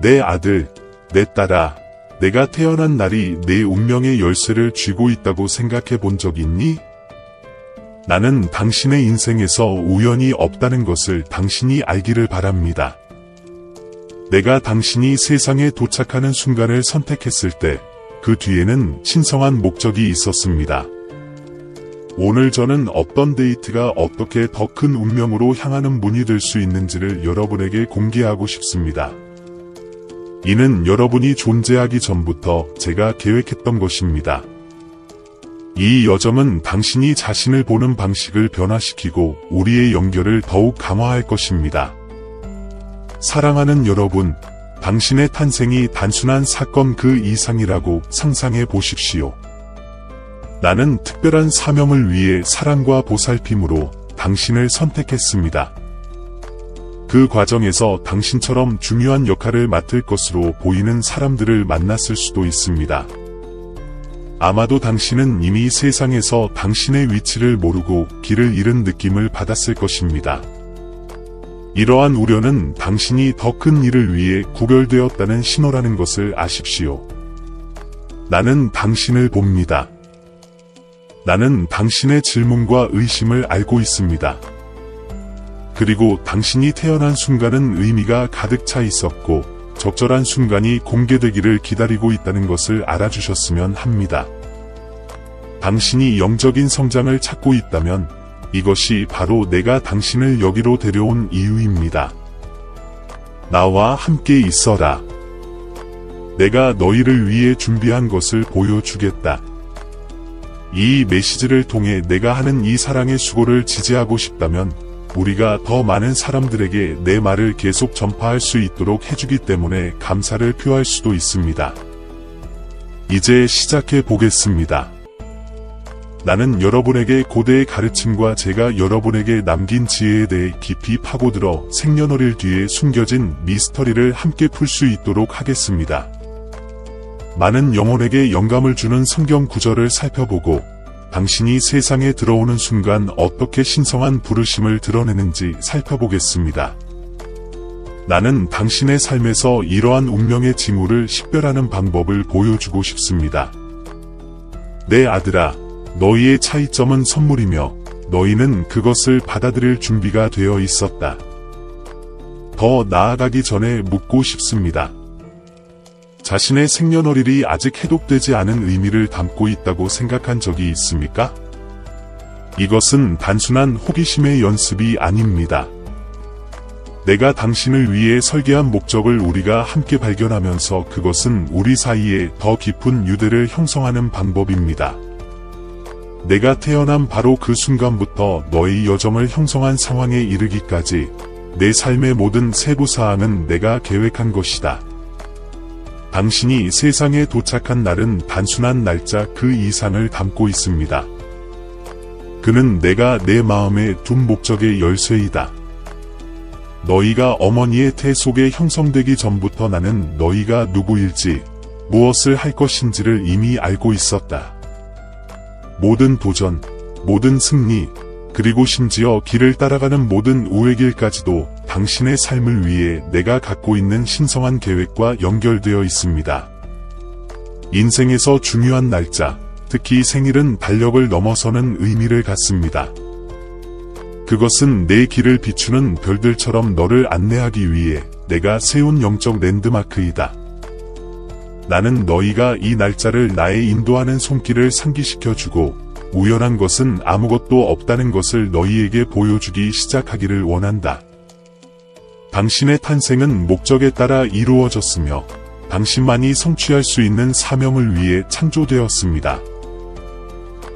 내 아들, 내 딸아, 내가 태어난 날이 내 운명의 열쇠를 쥐고 있다고 생각해 본 적 있니? 나는 당신의 인생에서 우연이 없다는 것을 당신이 알기를 바랍니다. 내가 당신이 세상에 도착하는 순간을 선택했을 때 그 뒤에는 신성한 목적이 있었습니다. 오늘 저는 어떤 데이트가 어떻게 더 큰 운명으로 향하는 문이 될 수 있는지를 여러분에게 공개하고 싶습니다. 이는 여러분이 존재하기 전부터 제가 계획했던 것입니다. 이 여정은 당신이 자신을 보는 방식을 변화시키고 우리의 연결을 더욱 강화할 것입니다. 사랑하는 여러분, 당신의 탄생이 단순한 사건 그 이상이라고 상상해 보십시오. 나는 특별한 사명을 위해 사랑과 보살핌으로 당신을 선택했습니다. 그 과정에서 당신처럼 중요한 역할을 맡을 것으로 보이는 사람들을 만났을 수도 있습니다. 아마도 당신은 이미 세상에서 당신의 위치를 모르고 길을 잃은 느낌을 받았을 것입니다. 이러한 우려는 당신이 더 큰 일을 위해 구별되었다는 신호라는 것을 아십시오. 나는 당신을 봅니다. 나는 당신의 질문과 의심을 알고 있습니다. 그리고 당신이 태어난 순간은 의미가 가득 차 있었고 적절한 순간이 공개되기를 기다리고 있다는 것을 알아주셨으면 합니다. 당신이 영적인 성장을 찾고 있다면 이것이 바로 내가 당신을 여기로 데려온 이유입니다. 나와 함께 있어라. 내가 너희를 위해 준비한 것을 보여주겠다. 이 메시지를 통해 내가 하는 이 사랑의 수고를 지지하고 싶다면 우리가 더 많은 사람들에게 내 말을 계속 전파할 수 있도록 해주기 때문에 감사를 표할 수도 있습니다. 이제 시작해 보겠습니다. 나는 여러분에게 고대의 가르침과 제가 여러분에게 남긴 지혜에 대해 깊이 파고들어 생년월일 뒤에 숨겨진 미스터리를 함께 풀 수 있도록 하겠습니다. 많은 영혼에게 영감을 주는 성경 구절을 살펴보고 당신이 세상에 들어오는 순간 어떻게 신성한 부르심을 드러내는지 살펴보겠습니다. 나는 당신의 삶에서 이러한 운명의 징후를 식별하는 방법을 보여주고 싶습니다. 내 아들아, 너희의 차이점은 선물이며 너희는 그것을 받아들일 준비가 되어 있었다. 더 나아가기 전에 묻고 싶습니다. 자신의 생년월일이 아직 해독되지 않은 의미를 담고 있다고 생각한 적이 있습니까? 이것은 단순한 호기심의 연습이 아닙니다. 내가 당신을 위해 설계한 목적을 우리가 함께 발견하면서 그것은 우리 사이에 더 깊은 유대를 형성하는 방법입니다. 내가 태어난 바로 그 순간부터 너의 여정을 형성한 상황에 이르기까지 내 삶의 모든 세부사항은 내가 계획한 것이다. 당신이 세상에 도착한 날은 단순한 날짜 그 이상을 담고 있습니다. 그는 내가 내 마음에 둔 목적의 열쇠이다. 너희가 어머니의 태 속에 형성되기 전부터 나는 너희가 누구일지, 무엇을 할 것인지를 이미 알고 있었다. 모든 도전, 모든 승리, 그리고 심지어 길을 따라가는 모든 우회길까지도 당신의 삶을 위해 내가 갖고 있는 신성한 계획과 연결되어 있습니다. 인생에서 중요한 날짜, 특히 생일은 달력을 넘어서는 의미를 갖습니다. 그것은 내 길을 비추는 별들처럼 너를 안내하기 위해 내가 세운 영적 랜드마크이다. 나는 너희가 이 날짜를 나의 인도하는 손길을 상기시켜주고 우연한 것은 아무것도 없다는 것을 너희에게 보여주기 시작하기를 원한다. 당신의 탄생은 목적에 따라 이루어졌으며 당신만이 성취할 수 있는 사명을 위해 창조되었습니다.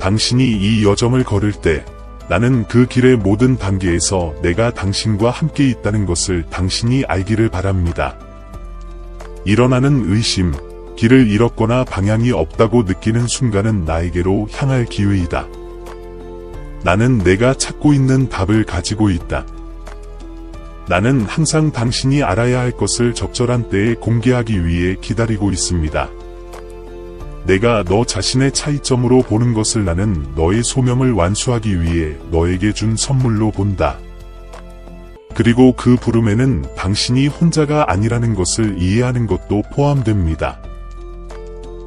당신이 이 여정을 걸을 때 나는 그 길의 모든 단계에서 내가 당신과 함께 있다는 것을 당신이 알기를 바랍니다. 일어나는 의심, 길을 잃었거나 방향이 없다고 느끼는 순간은 나에게로 향할 기회이다. 나는 내가 찾고 있는 답을 가지고 있다. 나는 항상 당신이 알아야 할 것을 적절한 때에 공개하기 위해 기다리고 있습니다. 내가 너 자신의 차이점으로 보는 것을 나는 너의 소명을 완수하기 위해 너에게 준 선물로 본다. 그리고 그 부름에는 당신이 혼자가 아니라는 것을 이해하는 것도 포함됩니다.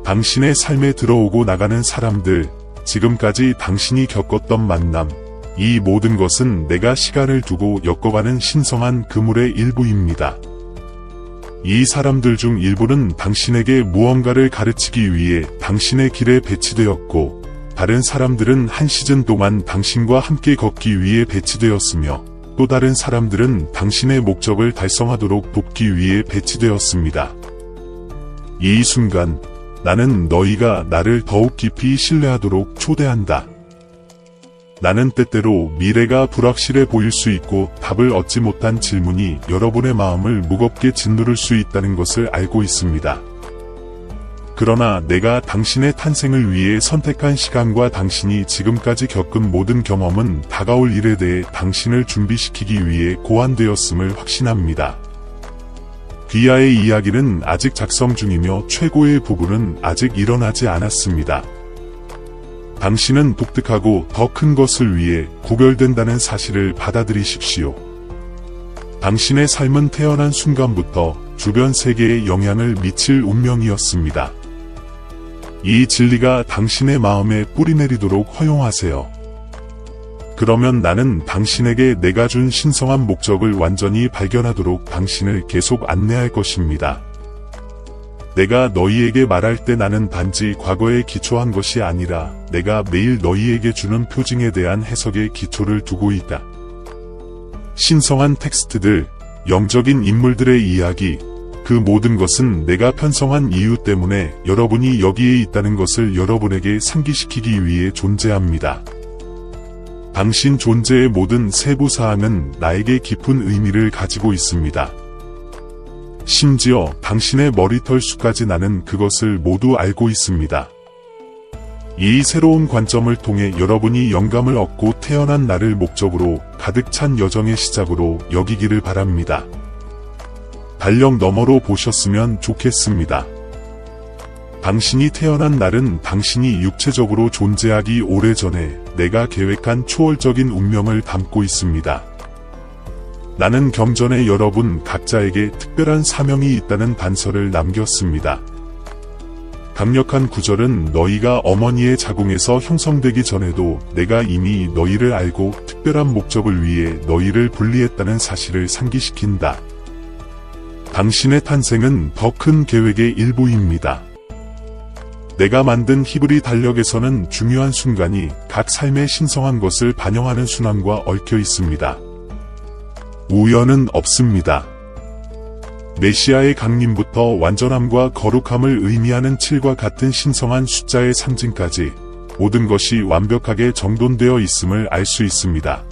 당신의 삶에 들어오고 나가는 사람들, 지금까지 당신이 겪었던 만남, 이 모든 것은 내가 시간을 두고 엮어가는 신성한 그물의 일부입니다. 이 사람들 중 일부는 당신에게 무언가를 가르치기 위해 당신의 길에 배치되었고, 다른 사람들은 한 시즌 동안 당신과 함께 걷기 위해 배치되었으며, 또 다른 사람들은 당신의 목적을 달성하도록 돕기 위해 배치되었습니다. 이 순간, 나는 너희가 나를 더욱 깊이 신뢰하도록 초대한다. 나는 때때로 미래가 불확실해 보일 수 있고 답을 얻지 못한 질문이 여러분의 마음을 무겁게 짓누를 수 있다는 것을 알고 있습니다. 그러나 내가 당신의 탄생을 위해 선택한 시간과 당신이 지금까지 겪은 모든 경험은 다가올 일에 대해 당신을 준비시키기 위해 고안되었음을 확신합니다. 귀하의 이야기는 아직 작성 중이며 최고의 부분은 아직 일어나지 않았습니다. 당신은 독특하고 더 큰 것을 위해 구별된다는 사실을 받아들이십시오. 당신의 삶은 태어난 순간부터 주변 세계에 영향을 미칠 운명이었습니다. 이 진리가 당신의 마음에 뿌리내리도록 허용하세요. 그러면 나는 당신에게 내가 준 신성한 목적을 완전히 발견하도록 당신을 계속 안내할 것입니다. 내가 너희에게 말할 때 나는 단지 과거에 기초한 것이 아니라 내가 매일 너희에게 주는 표징에 대한 해석에 기초를 두고 있다. 신성한 텍스트들, 영적인 인물들의 이야기, 그 모든 것은 내가 편성한 이유 때문에 여러분이 여기에 있다는 것을 여러분에게 상기시키기 위해 존재합니다. 당신 존재의 모든 세부사항은 나에게 깊은 의미를 가지고 있습니다. 심지어 당신의 머리털 숱까지 나는 그것을 모두 알고 있습니다. 이 새로운 관점을 통해 여러분이 영감을 얻고 태어난 나를 목적으로 가득 찬 여정의 시작으로 여기기를 바랍니다. 달력 너머로 보셨으면 좋겠습니다. 당신이 태어난 날은 당신이 육체적으로 존재하기 오래전에 내가 계획한 초월적인 운명을 담고 있습니다. 나는 경전에 여러분 각자에게 특별한 사명이 있다는 단서를 남겼습니다. 강력한 구절은 너희가 어머니의 자궁에서 형성되기 전에도 내가 이미 너희를 알고 특별한 목적을 위해 너희를 분리했다는 사실을 상기시킨다. 당신의 탄생은 더 큰 계획의 일부입니다. 내가 만든 히브리 달력에서는 중요한 순간이 각 삶의 신성한 것을 반영하는 순환과 얽혀 있습니다. 우연은 없습니다. 메시아의 강림부터 완전함과 거룩함을 의미하는 7과 같은 신성한 숫자의 상징까지 모든 것이 완벽하게 정돈되어 있음을 알 수 있습니다.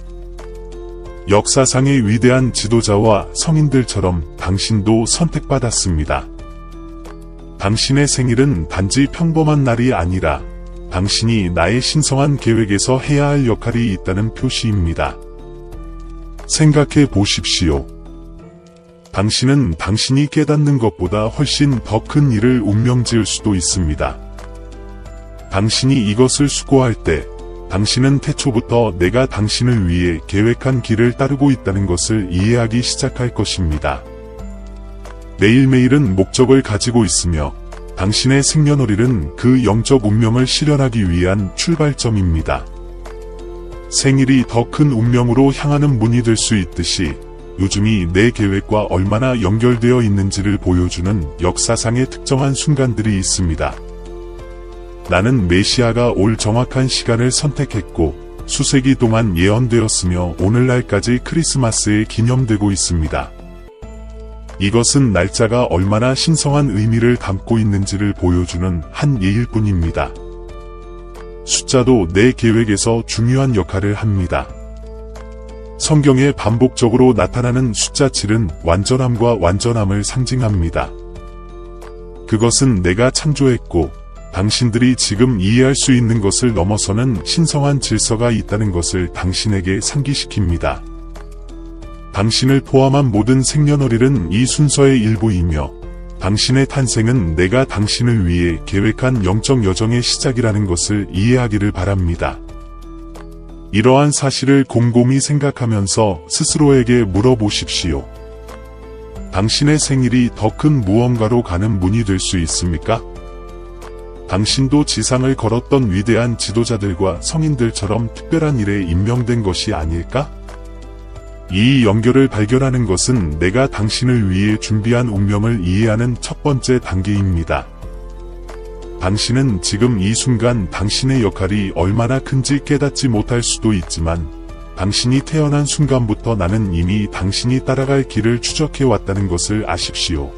역사상의 위대한 지도자와 성인들처럼 당신도 선택받았습니다. 당신의 생일은 단지 평범한 날이 아니라 당신이 나의 신성한 계획에서 해야 할 역할이 있다는 표시입니다. 생각해 보십시오. 당신은 당신이 깨닫는 것보다 훨씬 더 큰 일을 운명지을 수도 있습니다. 당신이 이것을 수고할 때 당신은 태초부터 내가 당신을 위해 계획한 길을 따르고 있다는 것을 이해하기 시작할 것입니다. 매일매일은 목적을 가지고 있으며 당신의 생년월일은 그 영적 운명을 실현하기 위한 출발점입니다. 생일이 더 큰 운명으로 향하는 문이 될 수 있듯이 요즘이 내 계획과 얼마나 연결되어 있는지를 보여주는 역사상의 특정한 순간들이 있습니다. 나는 메시아가 올 정확한 시간을 선택했고 수세기 동안 예언되었으며 오늘날까지 크리스마스에 기념되고 있습니다. 이것은 날짜가 얼마나 신성한 의미를 담고 있는지를 보여주는 한 예일 뿐입니다. 숫자도 내 계획에서 중요한 역할을 합니다. 성경에 반복적으로 나타나는 숫자 7은 완전함과 완전함을 상징합니다. 그것은 내가 창조했고 당신들이 지금 이해할 수 있는 것을 넘어서는 신성한 질서가 있다는 것을 당신에게 상기시킵니다. 당신을 포함한 모든 생년월일은 이 순서의 일부이며 당신의 탄생은 내가 당신을 위해 계획한 영적 여정의 시작이라는 것을 이해하기를 바랍니다. 이러한 사실을 곰곰이 생각하면서 스스로에게 물어보십시오. 당신의 생일이 더 큰 무언가로 가는 문이 될 수 있습니까? 당신도 지상을 걸었던 위대한 지도자들과 성인들처럼 특별한 일에 임명된 것이 아닐까? 이 연결을 발견하는 것은 내가 당신을 위해 준비한 운명을 이해하는 첫 번째 단계입니다. 당신은 지금 이 순간 당신의 역할이 얼마나 큰지 깨닫지 못할 수도 있지만, 당신이 태어난 순간부터 나는 이미 당신이 따라갈 길을 추적해 왔다는 것을 아십시오.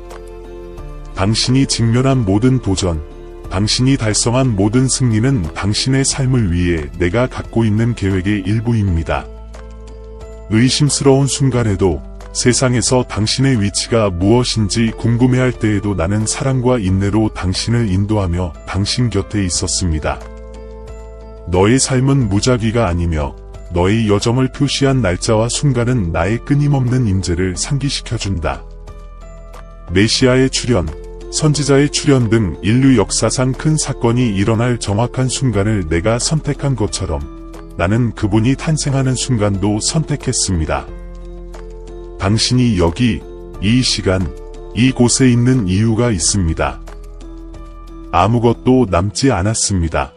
당신이 직면한 모든 도전, 당신이 달성한 모든 승리는 당신의 삶을 위해 내가 갖고 있는 계획의 일부입니다. 의심스러운 순간에도, 세상에서 당신의 위치가 무엇인지 궁금해할 때에도 나는 사랑과 인내로 당신을 인도하며 당신 곁에 있었습니다. 너의 삶은 무작위가 아니며 너의 여정을 표시한 날짜와 순간은 나의 끊임없는 임재를 상기시켜준다. 메시아의 출현, 선지자의 출현 등 인류 역사상 큰 사건이 일어날 정확한 순간을 내가 선택한 것처럼 나는 그분이 탄생하는 순간도 선택했습니다. 당신이 여기, 이 시간, 이곳에 있는 이유가 있습니다. 아무것도 남지 않았습니다.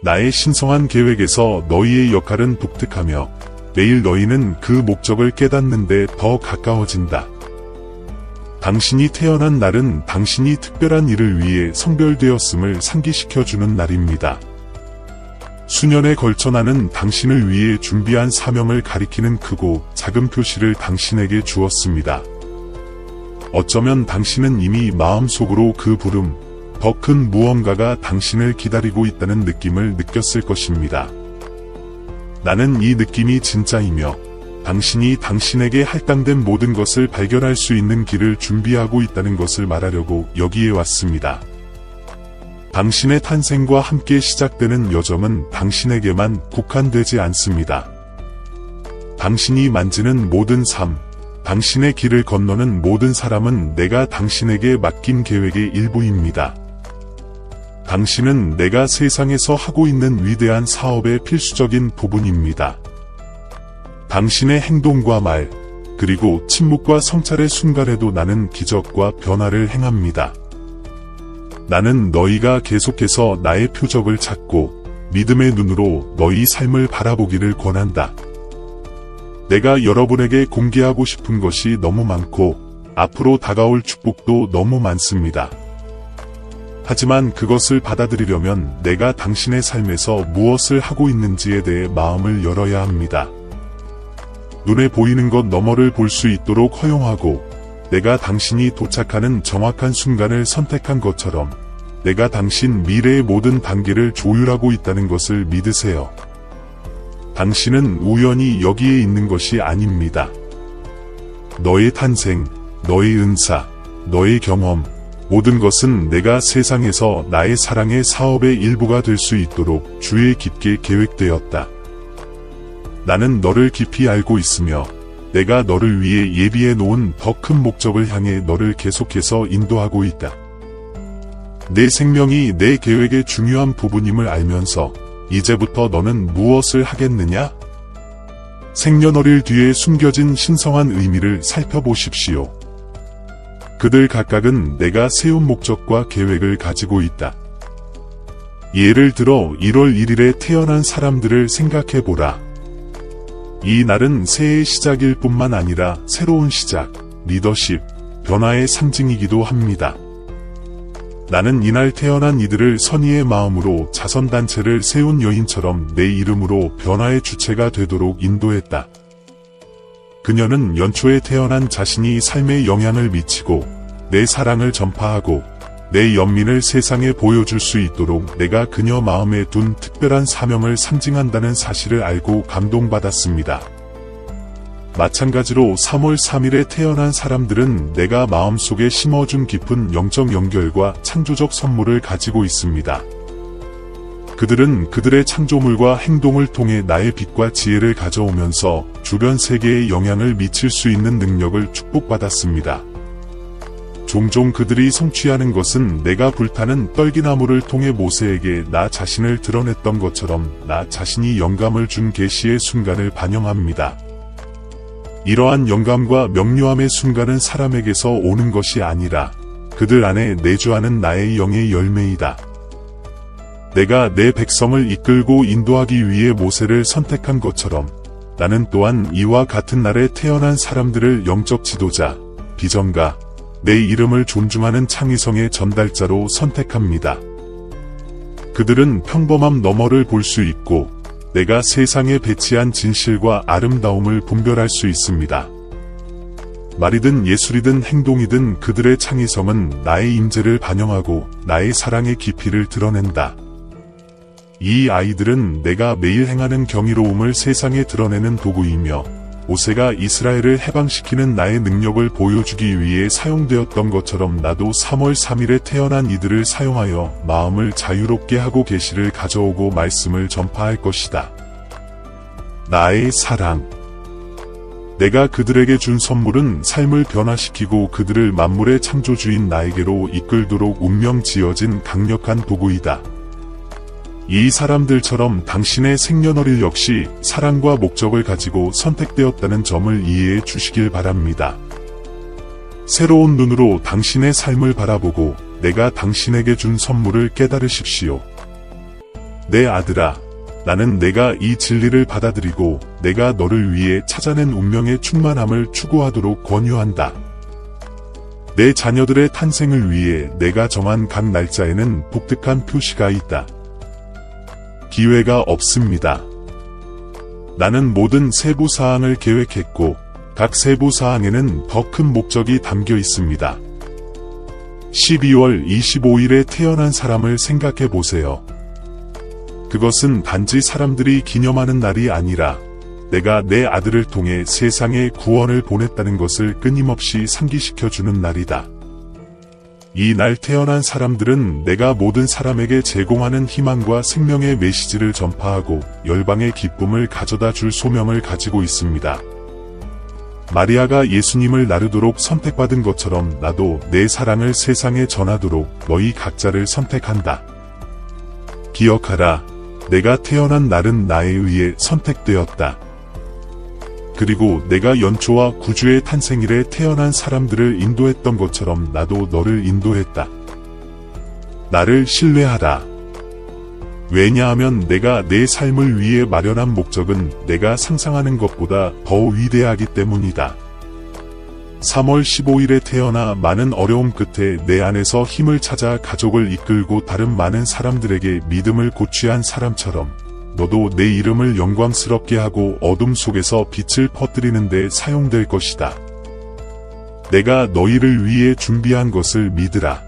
나의 신성한 계획에서 너희의 역할은 독특하며 매일 너희는 그 목적을 깨닫는 데 더 가까워진다. 당신이 태어난 날은 당신이 특별한 일을 위해 성별되었음을 상기시켜주는 날입니다. 수년에 걸쳐 나는 당신을 위해 준비한 사명을 가리키는 크고 작은 표시를 당신에게 주었습니다. 어쩌면 당신은 이미 마음속으로 그 부름, 더 큰 무언가가 당신을 기다리고 있다는 느낌을 느꼈을 것입니다. 나는 이 느낌이 진짜이며 당신이 당신에게 할당된 모든 것을 발견할 수 있는 길을 준비하고 있다는 것을 말하려고 여기에 왔습니다. 당신의 탄생과 함께 시작되는 여정은 당신에게만 국한되지 않습니다. 당신이 만지는 모든 삶, 당신의 길을 건너는 모든 사람은 내가 당신에게 맡긴 계획의 일부입니다. 당신은 내가 세상에서 하고 있는 위대한 사업의 필수적인 부분입니다. 당신의 행동과 말, 그리고 침묵과 성찰의 순간에도 나는 기적과 변화를 행합니다. 나는 너희가 계속해서 나의 표적을 찾고 믿음의 눈으로 너희 삶을 바라보기를 권한다. 내가 여러분에게 공개하고 싶은 것이 너무 많고 앞으로 다가올 축복도 너무 많습니다. 하지만 그것을 받아들이려면 내가 당신의 삶에서 무엇을 하고 있는지에 대해 마음을 열어야 합니다. 눈에 보이는 것 너머를 볼 수 있도록 허용하고, 내가 당신이 도착하는 정확한 순간을 선택한 것처럼 내가 당신 미래의 모든 단계를 조율하고 있다는 것을 믿으세요. 당신은 우연히 여기에 있는 것이 아닙니다. 너의 탄생, 너의 은사, 너의 경험, 모든 것은 내가 세상에서 나의 사랑의 사업의 일부가 될 수 있도록 주의 깊게 계획되었다. 나는 너를 깊이 알고 있으며 내가 너를 위해 예비해 놓은 더 큰 목적을 향해 너를 계속해서 인도하고 있다. 내 생명이 내 계획의 중요한 부분임을 알면서 이제부터 너는 무엇을 하겠느냐? 생년월일 뒤에 숨겨진 신성한 의미를 살펴보십시오. 그들 각각은 내가 세운 목적과 계획을 가지고 있다. 예를 들어 1월 1일에 태어난 사람들을 생각해보라. 이 날은 새해의 시작일 뿐만 아니라 새로운 시작, 리더십, 변화의 상징이기도 합니다. 나는 이날 태어난 이들을 선의의 마음으로 자선단체를 세운 여인처럼 내 이름으로 변화의 주체가 되도록 인도했다. 그녀는 연초에 태어난 자신이 삶에 영향을 미치고 내 사랑을 전파하고 내 연민을 세상에 보여줄 수 있도록 내가 그녀 마음에 둔 특별한 사명을 상징한다는 사실을 알고 감동받았습니다. 마찬가지로 3월 3일에 태어난 사람들은 내가 마음속에 심어준 깊은 영적 연결과 창조적 선물을 가지고 있습니다. 그들은 그들의 창조물과 행동을 통해 나의 빛과 지혜를 가져오면서 주변 세계에 영향을 미칠 수 있는 능력을 축복받았습니다. 종종 그들이 성취하는 것은 내가 불타는 떨기나무를 통해 모세에게 나 자신을 드러냈던 것처럼 나 자신이 영감을 준 계시의 순간을 반영합니다. 이러한 영감과 명료함의 순간은 사람에게서 오는 것이 아니라 그들 안에 내주하는 나의 영의 열매이다. 내가 내 백성을 이끌고 인도하기 위해 모세를 선택한 것처럼 나는 또한 이와 같은 날에 태어난 사람들을 영적 지도자, 비전가, 내 이름을 존중하는 창의성의 전달자로 선택합니다. 그들은 평범함 너머를 볼 수 있고 내가 세상에 배치한 진실과 아름다움을 분별할 수 있습니다. 말이든 예술이든 행동이든 그들의 창의성은 나의 임재를 반영하고 나의 사랑의 깊이를 드러낸다. 이 아이들은 내가 매일 행하는 경이로움을 세상에 드러내는 도구이며 모세가 이스라엘을 해방시키는 나의 능력을 보여주기 위해 사용되었던 것처럼 나도 3월 3일에 태어난 이들을 사용하여 마음을 자유롭게 하고 계시를 가져오고 말씀을 전파할 것이다. 나의 사랑. 내가 그들에게 준 선물은 삶을 변화시키고 그들을 만물의 창조주인 나에게로 이끌도록 운명 지어진 강력한 도구이다. 이 사람들처럼 당신의 생년월일 역시 사랑과 목적을 가지고 선택되었다는 점을 이해해 주시길 바랍니다. 새로운 눈으로 당신의 삶을 바라보고 내가 당신에게 준 선물을 깨달으십시오. 내 아들아, 나는 내가 이 진리를 받아들이고 내가 너를 위해 찾아낸 운명의 충만함을 추구하도록 권유한다. 내 자녀들의 탄생을 위해 내가 정한 각 날짜에는 독특한 표시가 있다. 기회가 없습니다. 나는 모든 세부 사항을 계획했고 각 세부 사항에는 더 큰 목적이 담겨 있습니다. 12월 25일에 태어난 사람을 생각해 보세요. 그것은 단지 사람들이 기념하는 날이 아니라 내가 내 아들을 통해 세상에 구원을 보냈다는 것을 끊임없이 상기시켜주는 날이다. 이 날 태어난 사람들은 내가 모든 사람에게 제공하는 희망과 생명의 메시지를 전파하고 열방의 기쁨을 가져다 줄 소명을 가지고 있습니다. 마리아가 예수님을 나르도록 선택받은 것처럼 나도 내 사랑을 세상에 전하도록 너희 각자를 선택한다. 기억하라, 내가 태어난 날은 나에 의해 선택되었다. 그리고 내가 연초와 구주의 탄생일에 태어난 사람들을 인도했던 것처럼 나도 너를 인도했다. 나를 신뢰하라. 왜냐하면 내가 내 삶을 위해 마련한 목적은 내가 상상하는 것보다 더 위대하기 때문이다. 3월 15일에 태어나 많은 어려움 끝에 내 안에서 힘을 찾아 가족을 이끌고 다른 많은 사람들에게 믿음을 고취한 사람처럼 너도 내 이름을 영광스럽게 하고 어둠 속에서 빛을 퍼뜨리는 데 사용될 것이다. 내가 너희를 위해 준비한 것을 믿으라.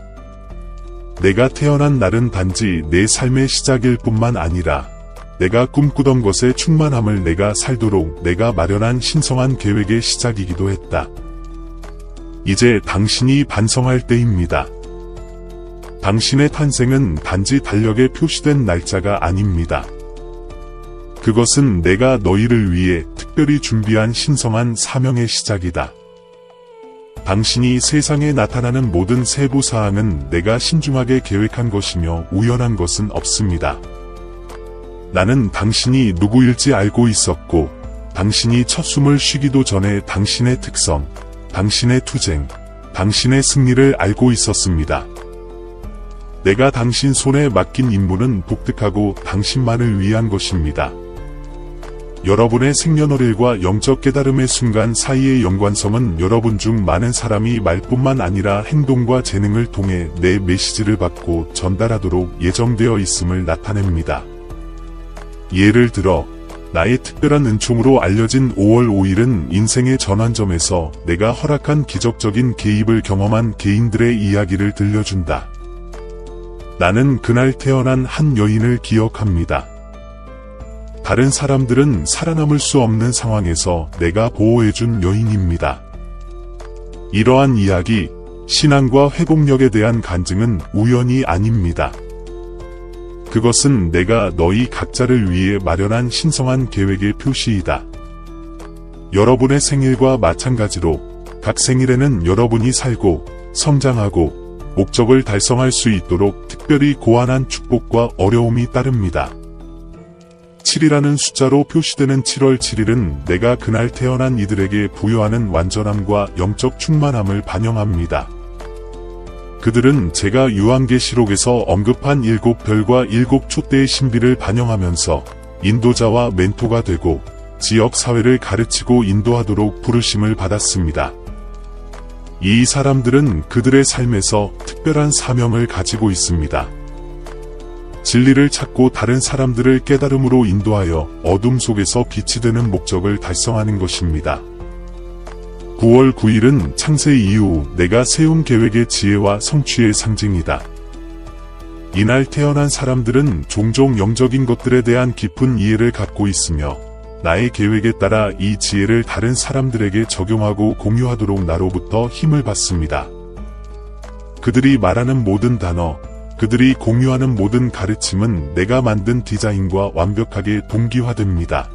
내가 태어난 날은 단지 내 삶의 시작일 뿐만 아니라 내가 꿈꾸던 것의 충만함을 내가 살도록 내가 마련한 신성한 계획의 시작이기도 했다. 이제 당신이 반성할 때입니다. 당신의 탄생은 단지 달력에 표시된 날짜가 아닙니다. 그것은 내가 너희를 위해 특별히 준비한 신성한 사명의 시작이다. 당신이 세상에 나타나는 모든 세부 사항은 내가 신중하게 계획한 것이며 우연한 것은 없습니다. 나는 당신이 누구일지 알고 있었고, 당신이 첫 숨을 쉬기도 전에 당신의 특성, 당신의 투쟁, 당신의 승리를 알고 있었습니다. 내가 당신 손에 맡긴 임무는 독특하고 당신만을 위한 것입니다. 여러분의 생년월일과 영적 깨달음의 순간 사이의 연관성은 여러분 중 많은 사람이 말뿐만 아니라 행동과 재능을 통해 내 메시지를 받고 전달하도록 예정되어 있음을 나타냅니다. 예를 들어, 나의 특별한 은총으로 알려진 5월 5일은 인생의 전환점에서 내가 허락한 기적적인 개입을 경험한 개인들의 이야기를 들려준다. 나는 그날 태어난 한 여인을 기억합니다. 다른 사람들은 살아남을 수 없는 상황에서 내가 보호해준 여인입니다. 이러한 이야기, 신앙과 회복력에 대한 간증은 우연이 아닙니다. 그것은 내가 너희 각자를 위해 마련한 신성한 계획의 표시이다. 여러분의 생일과 마찬가지로 각 생일에는 여러분이 살고 성장하고 목적을 달성할 수 있도록 특별히 고안한 축복과 어려움이 따릅니다. 7이라는 숫자로 표시되는 7월 7일은 내가 그날 태어난 이들에게 부여하는 완전함과 영적 충만함을 반영합니다. 그들은 제가 요한계시록에서 언급한 7별과 7촛대의 신비를 반영하면서 인도자와 멘토가 되고 지역 사회를 가르치고 인도하도록 부르심을 받았습니다. 이 사람들은 그들의 삶에서 특별한 사명을 가지고 있습니다. 진리를 찾고 다른 사람들을 깨달음으로 인도하여 어둠 속에서 빛이 되는 목적을 달성하는 것입니다. 9월 9일은 창세 이후 내가 세운 계획의 지혜와 성취의 상징이다. 이날 태어난 사람들은 종종 영적인 것들에 대한 깊은 이해를 갖고 있으며 나의 계획에 따라 이 지혜를 다른 사람들에게 적용하고 공유하도록 나로부터 힘을 받습니다. 그들이 말하는 모든 단어, 그들이 공유하는 모든 가르침은 내가 만든 디자인과 완벽하게 동기화됩니다.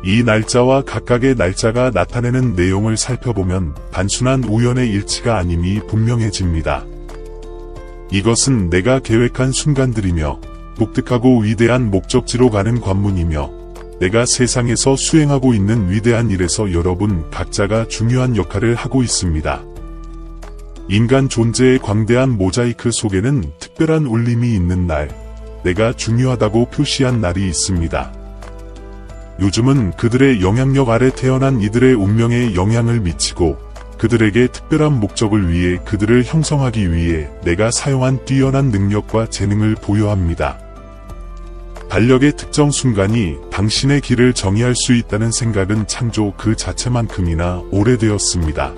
이 날짜와 각각의 날짜가 나타내는 내용을 살펴보면 단순한 우연의 일치가 아님이 분명해집니다. 이것은 내가 계획한 순간들이며 독특하고 위대한 목적지로 가는 관문이며 내가 세상에서 수행하고 있는 위대한 일에서 여러분 각자가 중요한 역할을 하고 있습니다. 인간 존재의 광대한 모자이크 속에는 특별한 울림이 있는 날, 내가 중요하다고 표시한 날이 있습니다. 요즘은 그들의 영향력 아래 태어난 이들의 운명에 영향을 미치고 그들에게 특별한 목적을 위해 그들을 형성하기 위해 내가 사용한 뛰어난 능력과 재능을 부여합니다. 달력의 특정 순간이 당신의 길을 정의할 수 있다는 생각은 창조 그 자체만큼이나 오래되었습니다.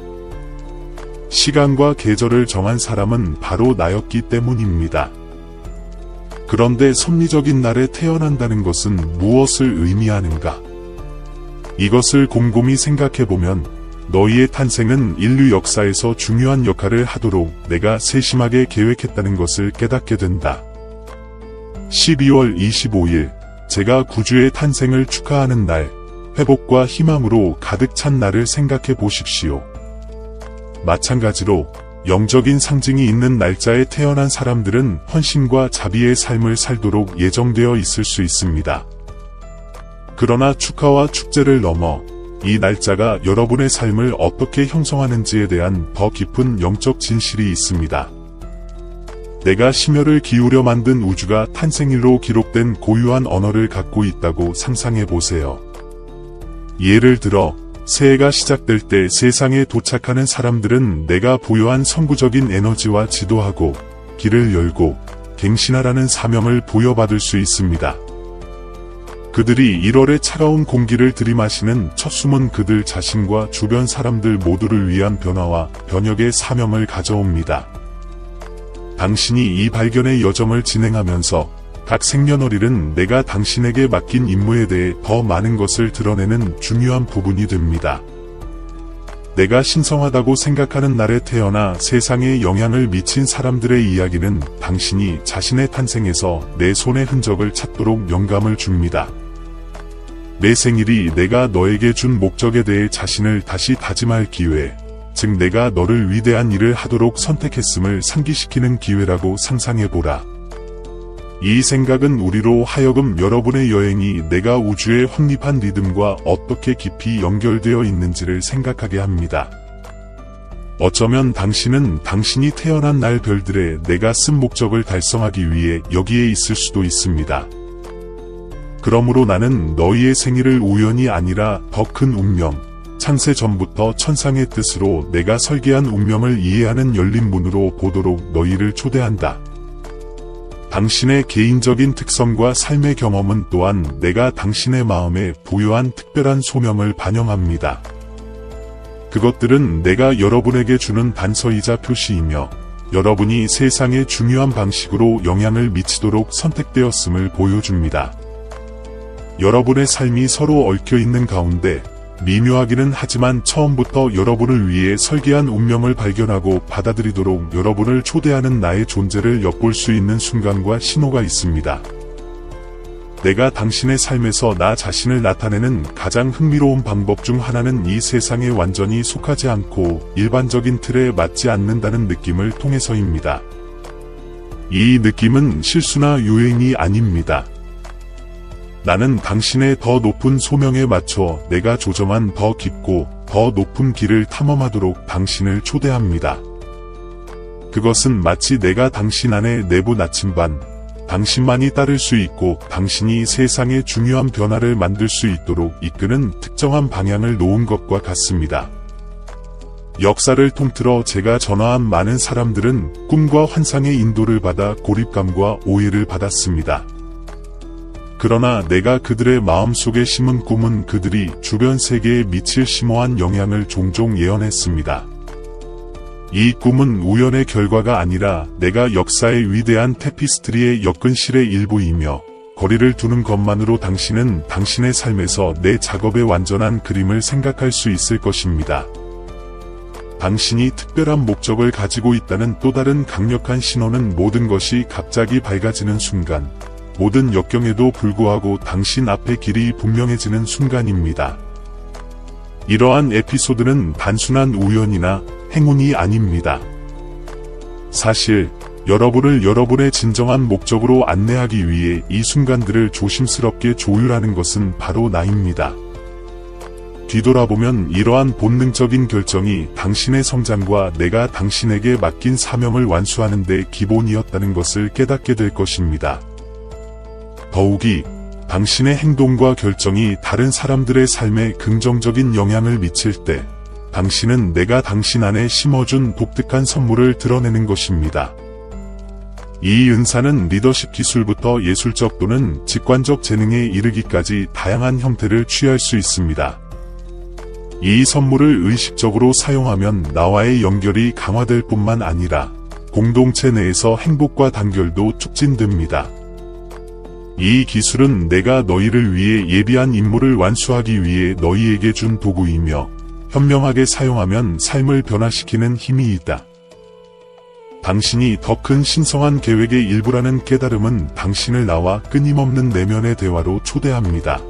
시간과 계절을 정한 사람은 바로 나였기 때문입니다. 그런데 섭리적인 날에 태어난다는 것은 무엇을 의미하는가? 이것을 곰곰이 생각해보면 너희의 탄생은 인류 역사에서 중요한 역할을 하도록 내가 세심하게 계획했다는 것을 깨닫게 된다. 12월 25일, 제가 구주의 탄생을 축하하는 날, 회복과 희망으로 가득 찬 날을 생각해 보십시오. 마찬가지로 영적인 상징이 있는 날짜에 태어난 사람들은 헌신과 자비의 삶을 살도록 예정되어 있을 수 있습니다. 그러나 축하와 축제를 넘어 이 날짜가 여러분의 삶을 어떻게 형성하는지에 대한 더 깊은 영적 진실이 있습니다. 내가 심혈을 기울여 만든 우주가 탄생일로 기록된 고유한 언어를 갖고 있다고 상상해 보세요. 예를 들어 새해가 시작될 때 세상에 도착하는 사람들은 내가 부여한 선구적인 에너지와 지도하고 길을 열고 갱신하라는 사명을 부여받을 수 있습니다. 그들이 1월의 차가운 공기를 들이마시는 첫 숨은 그들 자신과 주변 사람들 모두를 위한 변화와 변혁의 사명을 가져옵니다. 당신이 이 발견의 여정을 진행하면서 각 생년월일은 내가 당신에게 맡긴 임무에 대해 더 많은 것을 드러내는 중요한 부분이 됩니다. 내가 신성하다고 생각하는 날에 태어나 세상에 영향을 미친 사람들의 이야기는 당신이 자신의 탄생에서 내 손의 흔적을 찾도록 영감을 줍니다. 내 생일이 내가 너에게 준 목적에 대해 자신을 다시 다짐할 기회, 즉 내가 너를 위대한 일을 하도록 선택했음을 상기시키는 기회라고 상상해보라. 이 생각은 우리로 하여금 여러분의 여행이 내가 우주에 확립한 리듬과 어떻게 깊이 연결되어 있는지를 생각하게 합니다. 어쩌면 당신은 당신이 태어난 날 별들에 내가 쓴 목적을 달성하기 위해 여기에 있을 수도 있습니다. 그러므로 나는 너희의 생일을 우연이 아니라 더 큰 운명, 창세 전부터 천상의 뜻으로 내가 설계한 운명을 이해하는 열린 문으로 보도록 너희를 초대한다. 당신의 개인적인 특성과 삶의 경험은 또한 내가 당신의 마음에 부여한 특별한 소명을 반영합니다. 그것들은 내가 여러분에게 주는 단서이자 표시이며 여러분이 세상에 중요한 방식으로 영향을 미치도록 선택되었음을 보여줍니다. 여러분의 삶이 서로 얽혀 있는 가운데 미묘하기는 하지만 처음부터 여러분을 위해 설계한 운명을 발견하고 받아들이도록 여러분을 초대하는 나의 존재를 엿볼 수 있는 순간과 신호가 있습니다. 내가 당신의 삶에서 나 자신을 나타내는 가장 흥미로운 방법 중 하나는 이 세상에 완전히 속하지 않고 일반적인 틀에 맞지 않는다는 느낌을 통해서입니다. 이 느낌은 실수나 유행이 아닙니다. 나는 당신의 더 높은 소명에 맞춰 내가 조점한 더 깊고 더 높은 길을 탐험하도록 당신을 초대합니다. 그것은 마치 내가 당신 안에 내부 나침반, 당신만이 따를 수 있고 당신이 세상의 중요한 변화를 만들 수 있도록 이끄는 특정한 방향을 놓은 것과 같습니다. 역사를 통틀어 제가 전화한 많은 사람들은 꿈과 환상의 인도를 받아 고립감과 오해를 받았습니다. 그러나 내가 그들의 마음속에 심은 꿈은 그들이 주변 세계에 미칠 심오한 영향을 종종 예언했습니다. 이 꿈은 우연의 결과가 아니라 내가 역사의 위대한 테피스트리의 엮은실의 일부이며 거리를 두는 것만으로 당신은 당신의 삶에서 내 작업의 완전한 그림을 생각할 수 있을 것입니다. 당신이 특별한 목적을 가지고 있다는 또 다른 강력한 신호는 모든 것이 갑자기 밝아지는 순간, 모든 역경에도 불구하고 당신 앞의 길이 분명해지는 순간입니다. 이러한 에피소드는 단순한 우연이나 행운이 아닙니다. 사실 여러분을 여러분의 진정한 목적으로 안내하기 위해 이 순간들을 조심스럽게 조율하는 것은 바로 나입니다. 뒤돌아보면 이러한 본능적인 결정이 당신의 성장과 내가 당신에게 맡긴 사명을 완수하는 데 기본이었다는 것을 깨닫게 될 것입니다. 더욱이 당신의 행동과 결정이 다른 사람들의 삶에 긍정적인 영향을 미칠 때 당신은 내가 당신 안에 심어준 독특한 선물을 드러내는 것입니다. 이 은사는 리더십 기술부터 예술적 또는 직관적 재능에 이르기까지 다양한 형태를 취할 수 있습니다. 이 선물을 의식적으로 사용하면 나와의 연결이 강화될 뿐만 아니라 공동체 내에서 행복과 단결도 촉진됩니다. 이 기술은 내가 너희를 위해 예비한 임무를 완수하기 위해 너희에게 준 도구이며 현명하게 사용하면 삶을 변화시키는 힘이 있다. 당신이 더 큰 신성한 계획의 일부라는 깨달음은 당신을 나와 끊임없는 내면의 대화로 초대합니다.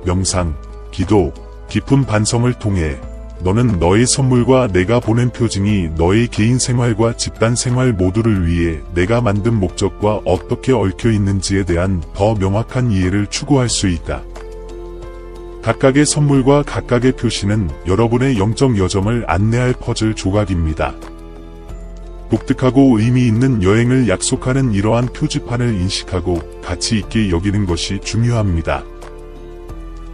명상, 기도, 깊은 반성을 통해 너는 너의 선물과 내가 보낸 표징이 너의 개인 생활과 집단 생활 모두를 위해 내가 만든 목적과 어떻게 얽혀 있는지에 대한 더 명확한 이해를 추구할 수 있다. 각각의 선물과 각각의 표시는 여러분의 영적 여정을 안내할 퍼즐 조각입니다. 독특하고 의미 있는 여행을 약속하는 이러한 표지판을 인식하고 가치 있게 여기는 것이 중요합니다.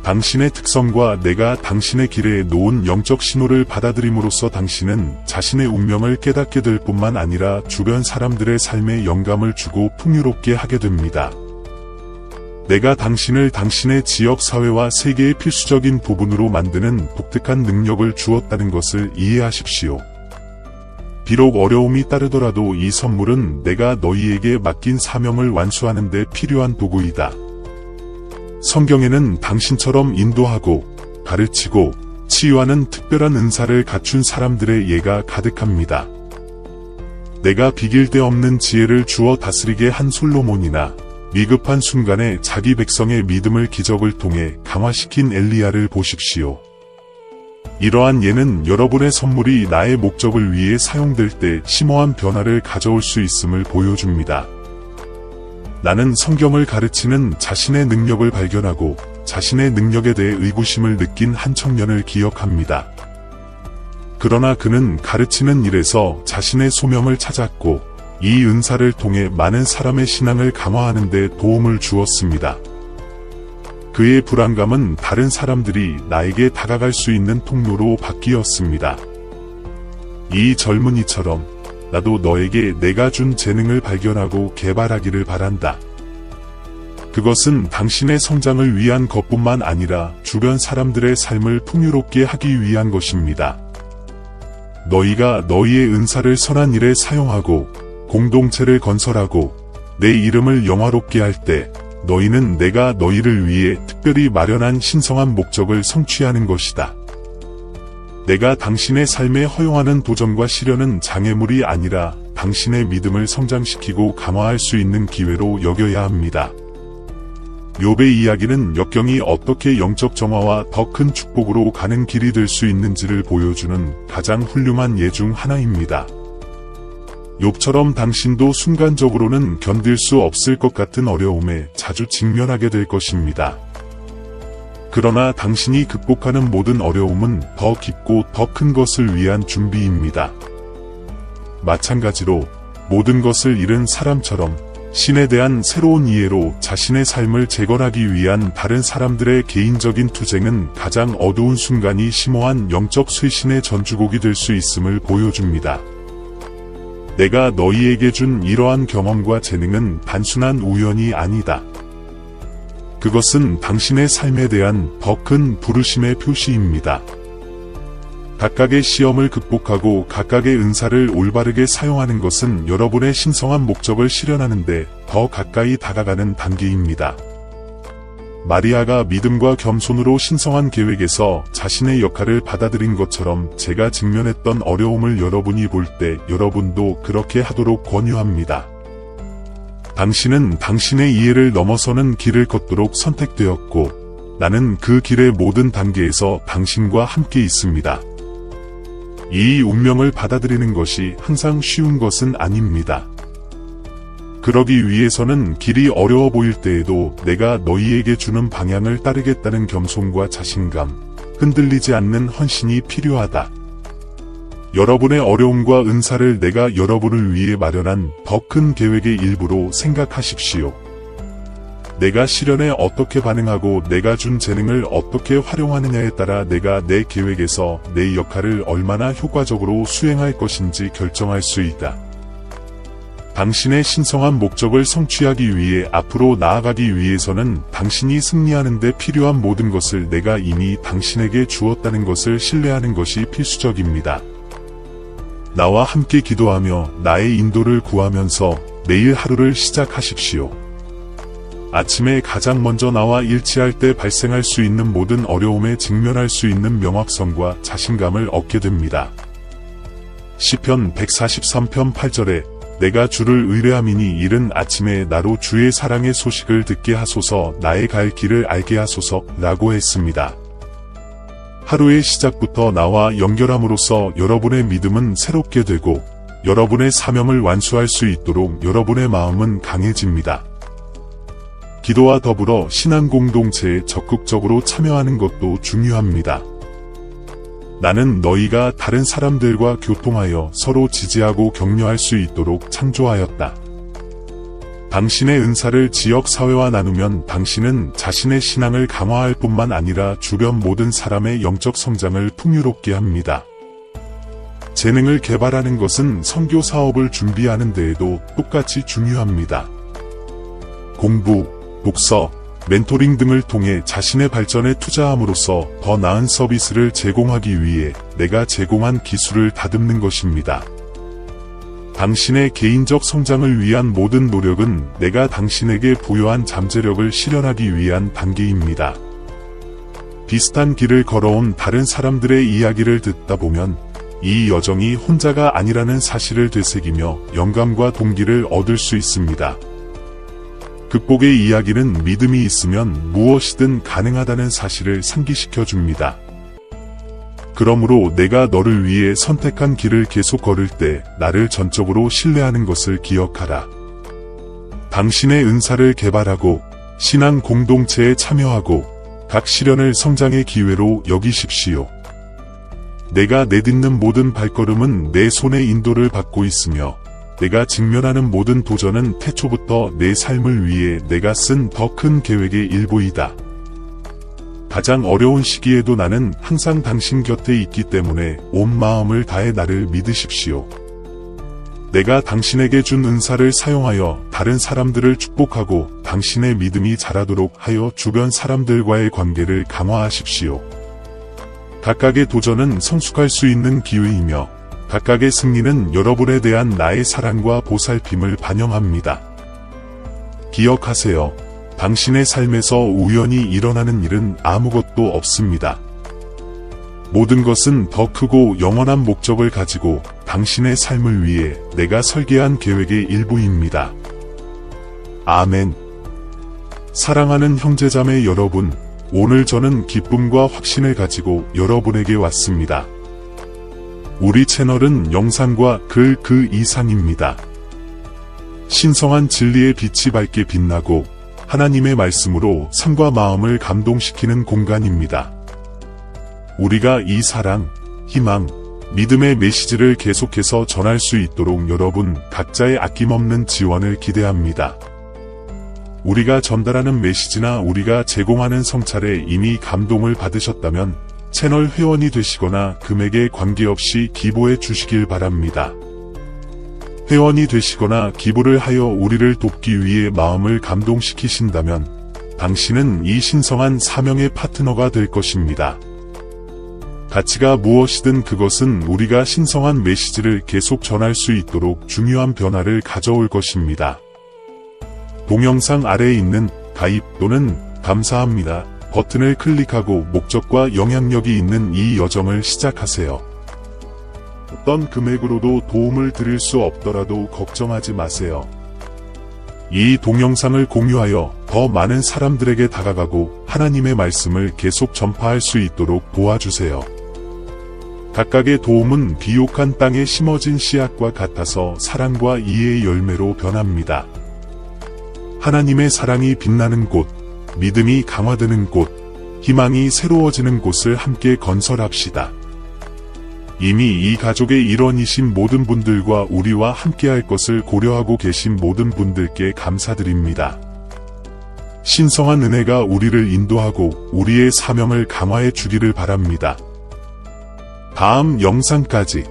당신의 특성과 내가 당신의 길에 놓은 영적 신호를 받아들임으로써 당신은 자신의 운명을 깨닫게 될 뿐만 아니라 주변 사람들의 삶에 영감을 주고 풍요롭게 하게 됩니다. 내가 당신을 당신의 지역 사회와 세계의 필수적인 부분으로 만드는 독특한 능력을 주었다는 것을 이해하십시오. 비록 어려움이 따르더라도 이 선물은 내가 너희에게 맡긴 사명을 완수하는 데 필요한 도구이다. 성경에는 당신처럼 인도하고 가르치고 치유하는 특별한 은사를 갖춘 사람들의 예가 가득합니다. 내가 비길 데 없는 지혜를 주어 다스리게 한 솔로몬이나 위급한 순간에 자기 백성의 믿음을 기적을 통해 강화시킨 엘리야를 보십시오. 이러한 예는 여러분의 선물이 나의 목적을 위해 사용될 때 심오한 변화를 가져올 수 있음을 보여줍니다. 나는 성경을 가르치는 자신의 능력을 발견하고 자신의 능력에 대해 의구심을 느낀 한 청년을 기억합니다. 그러나 그는 가르치는 일에서 자신의 소명을 찾았고 이 은사를 통해 많은 사람의 신앙을 강화하는 데 도움을 주었습니다. 그의 불안감은 다른 사람들이 나에게 다가갈 수 있는 통로로 바뀌었습니다. 이 젊은이처럼 나도 너에게 내가 준 재능을 발견하고 개발하기를 바란다. 그것은 당신의 성장을 위한 것뿐만 아니라 주변 사람들의 삶을 풍요롭게 하기 위한 것입니다. 너희가 너희의 은사를 선한 일에 사용하고 공동체를 건설하고 내 이름을 영화롭게 할 때 너희는 내가 너희를 위해 특별히 마련한 신성한 목적을 성취하는 것이다. 내가 당신의 삶에 허용하는 도전과 시련은 장애물이 아니라 당신의 믿음을 성장시키고 강화할 수 있는 기회로 여겨야 합니다. 욥의 이야기는 역경이 어떻게 영적 정화와 더 큰 축복으로 가는 길이 될 수 있는지를 보여주는 가장 훌륭한 예 중 하나입니다. 욥처럼 당신도 순간적으로는 견딜 수 없을 것 같은 어려움에 자주 직면하게 될 것입니다. 그러나 당신이 극복하는 모든 어려움은 더 깊고 더 큰 것을 위한 준비입니다. 마찬가지로 모든 것을 잃은 사람처럼 신에 대한 새로운 이해로 자신의 삶을 재건하기 위한 다른 사람들의 개인적인 투쟁은 가장 어두운 순간이 심오한 영적 쇄신의 전주곡이 될 수 있음을 보여줍니다. 내가 너희에게 준 이러한 경험과 재능은 단순한 우연이 아니다. 그것은 당신의 삶에 대한 더 큰 부르심의 표시입니다. 각각의 시험을 극복하고 각각의 은사를 올바르게 사용하는 것은 여러분의 신성한 목적을 실현하는 데 더 가까이 다가가는 단계입니다. 마리아가 믿음과 겸손으로 신성한 계획에서 자신의 역할을 받아들인 것처럼 제가 직면했던 어려움을 여러분이 볼 때 여러분도 그렇게 하도록 권유합니다. 당신은 당신의 이해를 넘어서는 길을 걷도록 선택되었고, 나는 그 길의 모든 단계에서 당신과 함께 있습니다. 이 운명을 받아들이는 것이 항상 쉬운 것은 아닙니다. 그러기 위해서는 길이 어려워 보일 때에도 내가 너희에게 주는 방향을 따르겠다는 겸손과 자신감, 흔들리지 않는 헌신이 필요하다. 여러분의 어려움과 은사를 내가 여러분을 위해 마련한 더 큰 계획의 일부로 생각하십시오. 내가 시련에 어떻게 반응하고 내가 준 재능을 어떻게 활용하느냐에 따라 내가 내 계획에서 내 역할을 얼마나 효과적으로 수행할 것인지 결정할 수 있다. 당신의 신성한 목적을 성취하기 위해 앞으로 나아가기 위해서는 당신이 승리하는 데 필요한 모든 것을 내가 이미 당신에게 주었다는 것을 신뢰하는 것이 필수적입니다. 나와 함께 기도하며 나의 인도를 구하면서 매일 하루를 시작하십시오. 아침에 가장 먼저 나와 일치할 때 발생할 수 있는 모든 어려움에 직면할 수 있는 명확성과 자신감을 얻게 됩니다. 시편 143편 8절에 내가 주를 의뢰함이니 이른 아침에 나로 주의 사랑의 소식을 듣게 하소서 나의 갈 길을 알게 하소서 라고 했습니다. 하루의 시작부터 나와 연결함으로써 여러분의 믿음은 새롭게 되고 여러분의 사명을 완수할 수 있도록 여러분의 마음은 강해집니다. 기도와 더불어 신앙 공동체에 적극적으로 참여하는 것도 중요합니다. 나는 너희가 다른 사람들과 교통하여 서로 지지하고 격려할 수 있도록 창조하였다. 당신의 은사를 지역 사회와 나누면 당신은 자신의 신앙을 강화할 뿐만 아니라 주변 모든 사람의 영적 성장을 풍요롭게 합니다. 재능을 개발하는 것은 선교 사업을 준비하는 데에도 똑같이 중요합니다. 공부, 독서, 멘토링 등을 통해 자신의 발전에 투자함으로써 더 나은 서비스를 제공하기 위해 내가 제공한 기술을 다듬는 것입니다. 당신의 개인적 성장을 위한 모든 노력은 내가 당신에게 부여한 잠재력을 실현하기 위한 단계입니다. 비슷한 길을 걸어온 다른 사람들의 이야기를 듣다 보면 이 여정이 혼자가 아니라는 사실을 되새기며 영감과 동기를 얻을 수 있습니다. 극복의 이야기는 믿음이 있으면 무엇이든 가능하다는 사실을 상기시켜 줍니다. 그러므로 내가 너를 위해 선택한 길을 계속 걸을 때 나를 전적으로 신뢰하는 것을 기억하라. 당신의 은사를 개발하고 신앙 공동체에 참여하고 각 시련을 성장의 기회로 여기십시오. 내가 내딛는 모든 발걸음은 내 손의 인도를 받고 있으며 내가 직면하는 모든 도전은 태초부터 내 삶을 위해 내가 쓴 더 큰 계획의 일부이다. 가장 어려운 시기에도 나는 항상 당신 곁에 있기 때문에 온 마음을 다해 나를 믿으십시오. 내가 당신에게 준 은사를 사용하여 다른 사람들을 축복하고 당신의 믿음이 자라도록 하여 주변 사람들과의 관계를 강화하십시오. 각각의 도전은 성숙할 수 있는 기회이며 각각의 승리는 여러분에 대한 나의 사랑과 보살핌을 반영합니다. 기억하세요. 당신의 삶에서 우연히 일어나는 일은 아무것도 없습니다. 모든 것은 더 크고 영원한 목적을 가지고 당신의 삶을 위해 내가 설계한 계획의 일부입니다. 아멘. 사랑하는 형제자매 여러분, 오늘 저는 기쁨과 확신을 가지고 여러분에게 왔습니다. 우리 채널은 영상과 글 그 이상입니다. 신성한 진리의 빛이 밝게 빛나고 하나님의 말씀으로 삶과 마음을 감동시키는 공간입니다. 우리가 이 사랑, 희망, 믿음의 메시지를 계속해서 전할 수 있도록 여러분 각자의 아낌없는 지원을 기대합니다. 우리가 전달하는 메시지나 우리가 제공하는 성찰에 이미 감동을 받으셨다면 채널 회원이 되시거나 금액에 관계없이 기부해 주시길 바랍니다. 회원이 되시거나 기부를 하여 우리를 돕기 위해 마음을 감동시키신다면 당신은 이 신성한 사명의 파트너가 될 것입니다. 가치가 무엇이든 그것은 우리가 신성한 메시지를 계속 전할 수 있도록 중요한 변화를 가져올 것입니다. 동영상 아래에 있는 가입 또는 감사합니다 버튼을 클릭하고 목적과 영향력이 있는 이 여정을 시작하세요. 어떤 금액으로도 도움을 드릴 수 없더라도 걱정하지 마세요. 이 동영상을 공유하여 더 많은 사람들에게 다가가고 하나님의 말씀을 계속 전파할 수 있도록 도와주세요. 각각의 도움은 비옥한 땅에 심어진 씨앗과 같아서 사랑과 이해의 열매로 변합니다. 하나님의 사랑이 빛나는 곳, 믿음이 강화되는 곳, 희망이 새로워지는 곳을 함께 건설합시다. 이미 이 가족의 일원이신 모든 분들과 우리와 함께할 것을 고려하고 계신 모든 분들께 감사드립니다. 신성한 은혜가 우리를 인도하고 우리의 사명을 강화해 주기를 바랍니다. 다음 영상까지